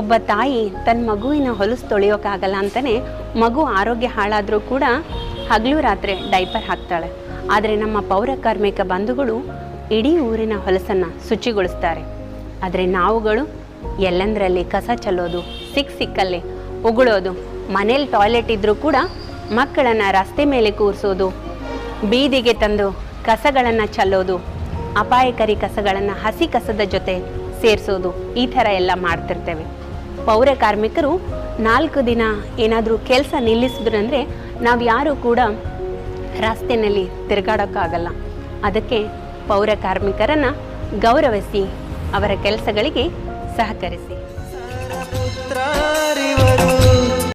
ಒಬ್ಬ ತಾಯಿ ತನ್ನ ಮಗುವಿನ ಹೊಲಸು ತೊಳೆಯೋಕ್ಕಾಗಲ್ಲ ಅಂತಲೇ ಮಗು ಆರೋಗ್ಯ ಹಾಳಾದರೂ ಕೂಡ ಹಗಲು ರಾತ್ರಿ ಡೈಪರ್ ಹಾಕ್ತಾಳೆ. ಆದರೆ ನಮ್ಮ ಪೌರ ಕಾರ್ಮಿಕ ಬಂಧುಗಳು ಇಡೀ ಊರಿನ ಹೊಲಸನ್ನು ಶುಚಿಗೊಳಿಸ್ತಾರೆ. ಆದರೆ ನಾವುಗಳು ಎಲ್ಲಂದರಲ್ಲಿ ಕಸ ಚೆಲ್ಲೋದು, ಸಿಕ್ಕಲ್ಲಿ ಉಗುಳೋದು, ಮನೇಲಿ ಟಾಯ್ಲೆಟ್ ಇದ್ದರೂ ಕೂಡ ಮಕ್ಕಳನ್ನು ರಸ್ತೆ ಮೇಲೆ ಕೂರಿಸೋದು, ಬೀದಿಗೆ ತಂದು ಕಸಗಳನ್ನು ಚೆಲ್ಲೋದು, ಅಪಾಯಕಾರಿ ಕಸಗಳನ್ನು ಹಸಿ ಕಸದ ಜೊತೆ ಸೇರಿಸೋದು, ಈ ಥರ ಎಲ್ಲ ಮಾಡ್ತಿರ್ತೇವೆ. ಪೌರ ಕಾರ್ಮಿಕರು 4 ದಿನ ಏನಾದರೂ ಕೆಲಸ ನಿಲ್ಲಿಸಿದ್ರಂದರೆ ನಾವು ಯಾರೂ ಕೂಡ ರಸ್ತೆಯಲ್ಲಿ ತಿರುಗಾಡೋಕ್ಕಾಗಲ್ಲ. ಅದಕ್ಕೆ ಪೌರ ಕಾರ್ಮಿಕರನ್ನು ಗೌರವಿಸಿ ಅವರ ಕೆಲಸಗಳಿಗೆ ಸಹಕರಿಸಿ.